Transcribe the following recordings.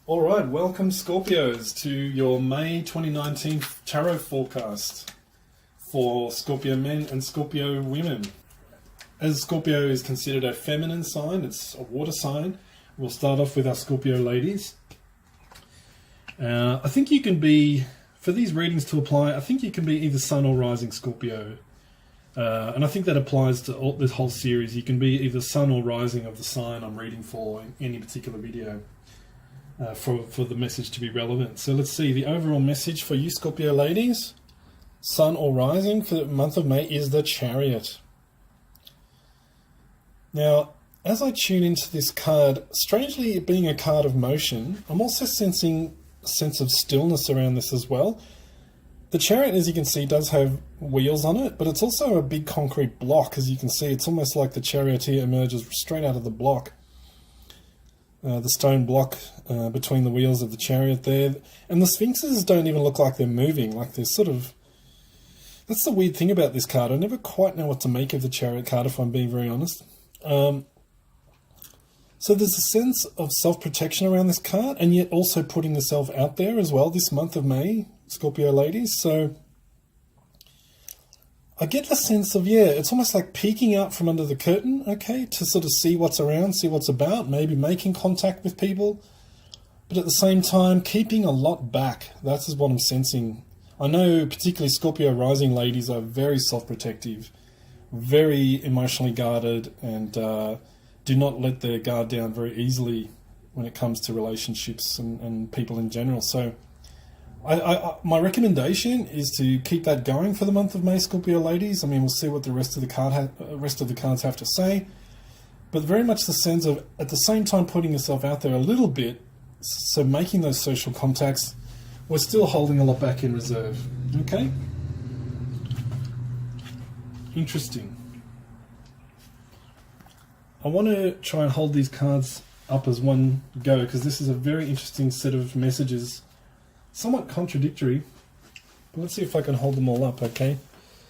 All right, welcome Scorpios to your May 2019 tarot forecast for Scorpio men and Scorpio women. As Scorpio is considered a feminine sign, it's a water sign, we'll start off with our Scorpio ladies. I think you can be, for these readings to apply, I think you can be either Sun or Rising Scorpio. And I think that applies to this whole series. You can be either Sun or Rising of the sign I'm reading for in any particular video. For the message to be relevant. So let's see, the overall message for you Scorpio ladies, Sun or Rising for the month of May, is the Chariot. Now, as I tune into this card, strangely it being a card of motion, I'm also sensing a sense of stillness around this as well. The Chariot, as you can see, does have wheels on it, but it's also a big concrete block. As you can see, it's almost like the charioteer emerges straight out of the block. The stone block between the wheels of the chariot there. And the sphinxes don't even look like they're moving. Like they're sort of... That's the weird thing about this card. I never quite know what to make of the chariot card, if I'm being very honest. So there's a sense of self-protection around this card, and yet also putting yourself out there as well this month of May, Scorpio ladies. So I get the sense of, yeah, it's almost like peeking out from under the curtain, okay, to sort of see what's around, see what's about, maybe making contact with people, but at the same time, keeping a lot back. That is what I'm sensing. I know particularly Scorpio rising ladies are very self-protective, very emotionally guarded, and do not let their guard down very easily when it comes to relationships and people in general. So my recommendation is to keep that going for the month of May, Scorpio ladies. I mean, we'll see what the rest of the cards have to say, but very much the sense of at the same time putting yourself out there a little bit, so making those social contacts, we're still holding a lot back in reserve. Okay, interesting. I want to try and hold these cards up as one go because this is a very interesting set of messages. Somewhat contradictory, but let's see if I can hold them all up, okay?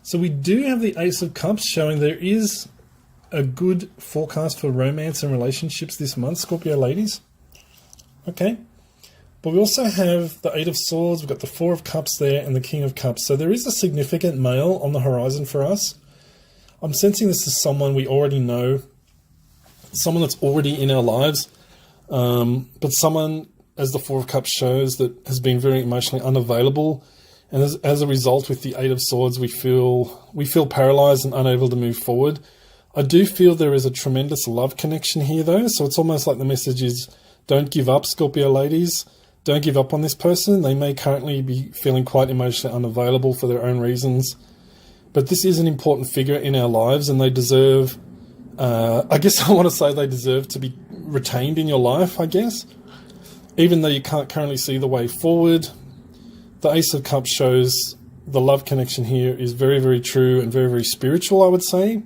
So we do have the Ace of Cups showing there is a good forecast for romance and relationships this month, Scorpio ladies. Okay, but we also have the Eight of Swords, we've got the Four of Cups there, and the King of Cups. So there is a significant male on the horizon for us. I'm sensing this is someone we already know, someone that's already in our lives, but someone, as the Four of Cups shows, that has been very emotionally unavailable, and as a result, with the Eight of Swords, we feel paralyzed and unable to move forward. I do feel there is a tremendous love connection here, though, so it's almost like the message is, don't give up, Scorpio ladies. Don't give up on this person. They may currently be feeling quite emotionally unavailable for their own reasons, but this is an important figure in our lives, and they deserve, I guess I want to say they deserve to be retained in your life, I guess. Even though you can't currently see the way forward, the Ace of Cups shows the love connection here is very, very true and very, very spiritual, I would say.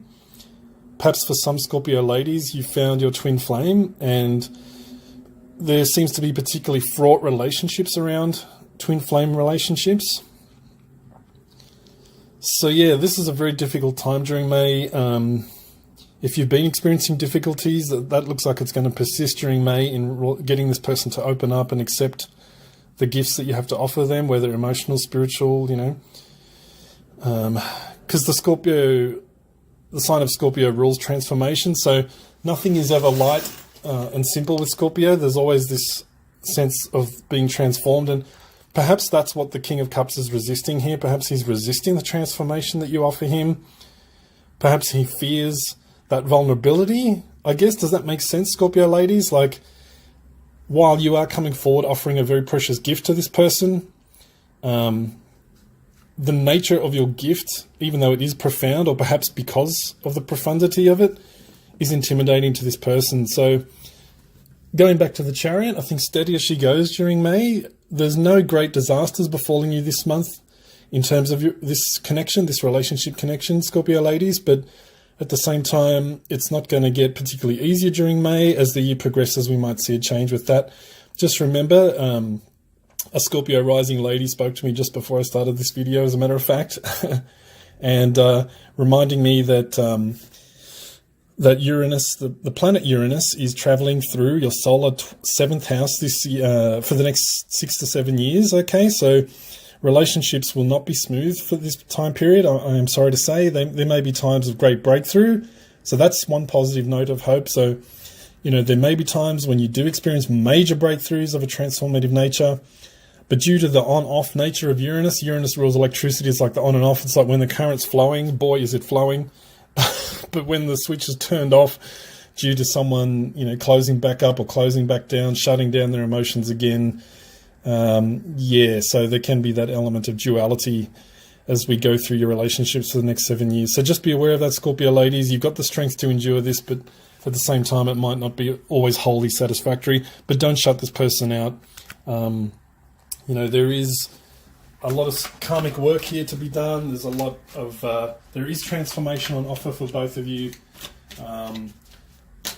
Perhaps for some Scorpio ladies, you found your twin flame, and there seems to be particularly fraught relationships around twin flame relationships. So yeah, this is a very difficult time during May. If you've been experiencing difficulties, that looks like it's going to persist during May in getting this person to open up and accept the gifts that you have to offer them, whether emotional, spiritual, you know. Because the sign of Scorpio rules transformation, so nothing is ever light and simple with Scorpio. There's always this sense of being transformed, and perhaps that's what the King of Cups is resisting here. Perhaps he's resisting the transformation that you offer him. Perhaps he fears that vulnerability, I guess. Does that make sense, Scorpio ladies? Like, while you are coming forward offering a very precious gift to this person, the nature of your gift, even though it is profound, or perhaps because of the profundity of it, is intimidating to this person. So going back to the Chariot, I think steady as she goes during May. There's no great disasters befalling you this month in terms of this connection, this relationship connection, Scorpio ladies, but at the same time, it's not going to get particularly easier during May. As the year progresses, we might see a change with that. Just remember, a Scorpio rising lady spoke to me just before I started this video, as a matter of fact, and reminding me that that Uranus, the planet Uranus, is traveling through your solar 7th house this year, for the next 6 to 7 years. Okay, so relationships will not be smooth for this time period. I am sorry to say. There may be times of great breakthrough. So that's one positive note of hope. So, there may be times when you do experience major breakthroughs of a transformative nature. But due to the on-off nature of Uranus rules electricity. It's like the on and off. It's like when the current's flowing, boy, is it flowing. But when the switch is turned off due to someone, closing back up or closing back down, shutting down their emotions again, so there can be that element of duality as we go through your relationships for the next 7 years. So just be aware of that, Scorpio ladies. You've got the strength to endure this, but at the same time, it might not be always wholly satisfactory. But don't shut this person out. There is a lot of karmic work here to be done. There's a lot of there is transformation on offer for both of you.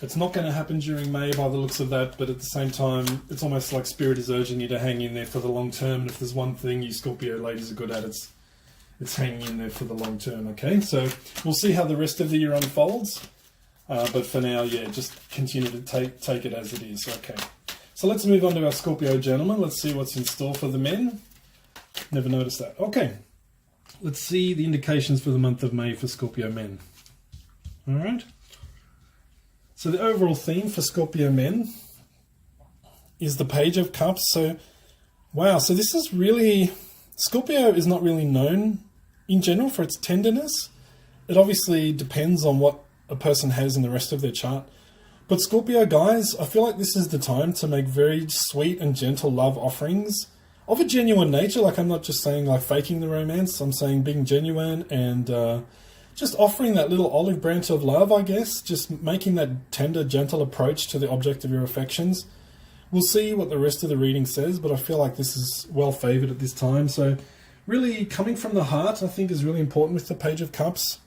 It's not going to happen during May by the looks of that, but at the same time, it's almost like Spirit is urging you to hang in there for the long term. And if there's one thing you Scorpio ladies are good at, it's hanging in there for the long term. Okay, so we'll see how the rest of the year unfolds. But for now, just continue to take it as it is. Okay, so let's move on to our Scorpio gentlemen. Let's see what's in store for the men. Never noticed that. Okay, let's see the indications for the month of May for Scorpio men. All right. So the overall theme for Scorpio men is the Page of Cups. So, wow. So this is really, Scorpio is not really known in general for its tenderness. It obviously depends on what a person has in the rest of their chart. But Scorpio guys, I feel like this is the time to make very sweet and gentle love offerings of a genuine nature. Like, I'm not just saying like faking the romance. I'm saying being genuine and just offering that little olive branch of love, I guess. Just making that tender, gentle approach to the object of your affections. We'll see what the rest of the reading says, but I feel like this is well favoured at this time. So really coming from the heart, I think, is really important with the Page of Cups.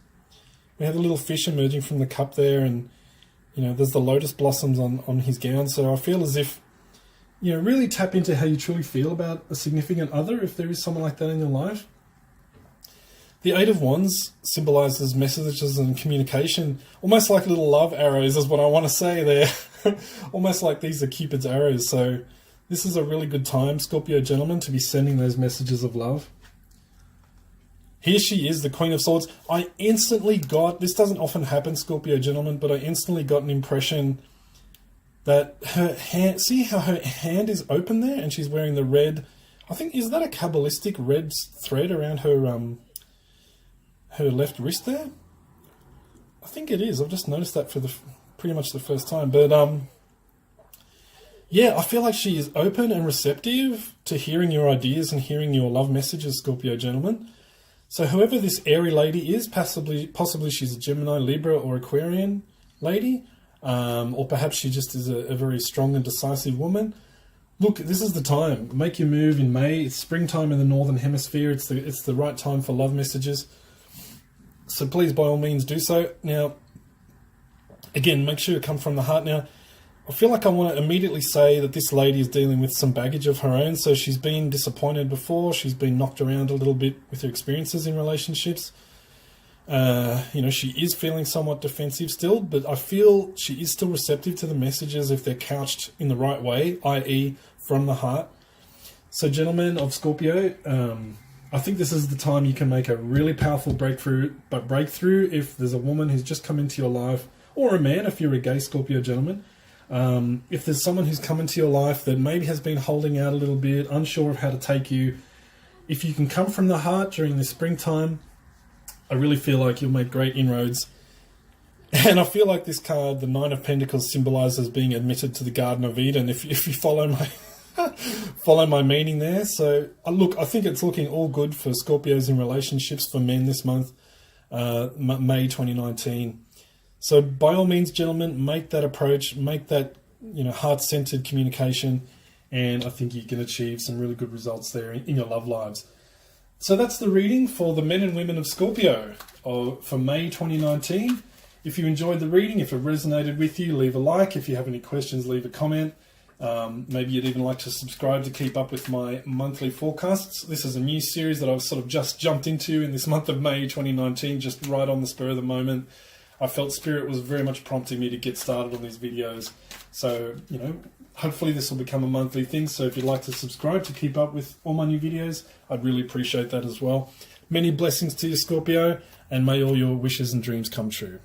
We have a little fish emerging from the cup there, and there's the lotus blossoms on his gown. So I feel as if, really tap into how you truly feel about a significant other, if there is someone like that in your life. The Eight of Wands symbolises messages and communication, almost like little love arrows is what I want to say there. Almost like these are Cupid's arrows. So this is a really good time, Scorpio gentlemen, to be sending those messages of love. Here she is, the Queen of Swords. I instantly got, this doesn't often happen, Scorpio gentlemen, but I instantly got an impression that her hand, see how her hand is open there and she's wearing the red, I think, is that a Kabbalistic red thread around her left wrist there? I think it is. I've just noticed that for pretty much the first time. But I feel like she is open and receptive to hearing your ideas and hearing your love messages, Scorpio gentlemen. So whoever this airy lady is, possibly she's a Gemini, Libra, or Aquarian lady, or perhaps she just is a very strong and decisive woman. Look, this is the time. Make your move in May. It's springtime in the Northern Hemisphere. It's the right time for love messages. So please, by all means, do so. Now, again, make sure you come from the heart. Now, I feel like I want to immediately say that this lady is dealing with some baggage of her own. So she's been disappointed before. She's been knocked around a little bit with her experiences in relationships. She is feeling somewhat defensive still, but I feel she is still receptive to the messages if they're couched in the right way, i.e. from the heart. So gentlemen of Scorpio, I think this is the time you can make a really powerful breakthrough. But breakthrough if there's a woman who's just come into your life, or a man if you're a gay Scorpio gentleman. If there's someone who's come into your life that maybe has been holding out a little bit, unsure of how to take you, if you can come from the heart during the springtime, I really feel like you'll make great inroads. And I feel like this card, the Nine of Pentacles, symbolises being admitted to the Garden of Eden, if you follow my meaning there. So look, I think it's looking all good for Scorpios in relationships for men this month, May 2019. So by all means, gentlemen, make that approach, make that heart-centered communication, and I think you can achieve some really good results there in your love lives. So that's the reading for the men and women of Scorpio for May 2019. If you enjoyed the reading, if it resonated with you, leave a like. If you have any questions, leave a comment. Maybe you'd even like to subscribe to keep up with my monthly forecasts. This is a new series that I've sort of just jumped into in this month of May 2019, just right on the spur of the moment. I felt Spirit was very much prompting me to get started on these videos. So, you know, hopefully this will become a monthly thing. So if you'd like to subscribe to keep up with all my new videos, I'd really appreciate that as well. Many blessings to you, Scorpio, and may all your wishes and dreams come true.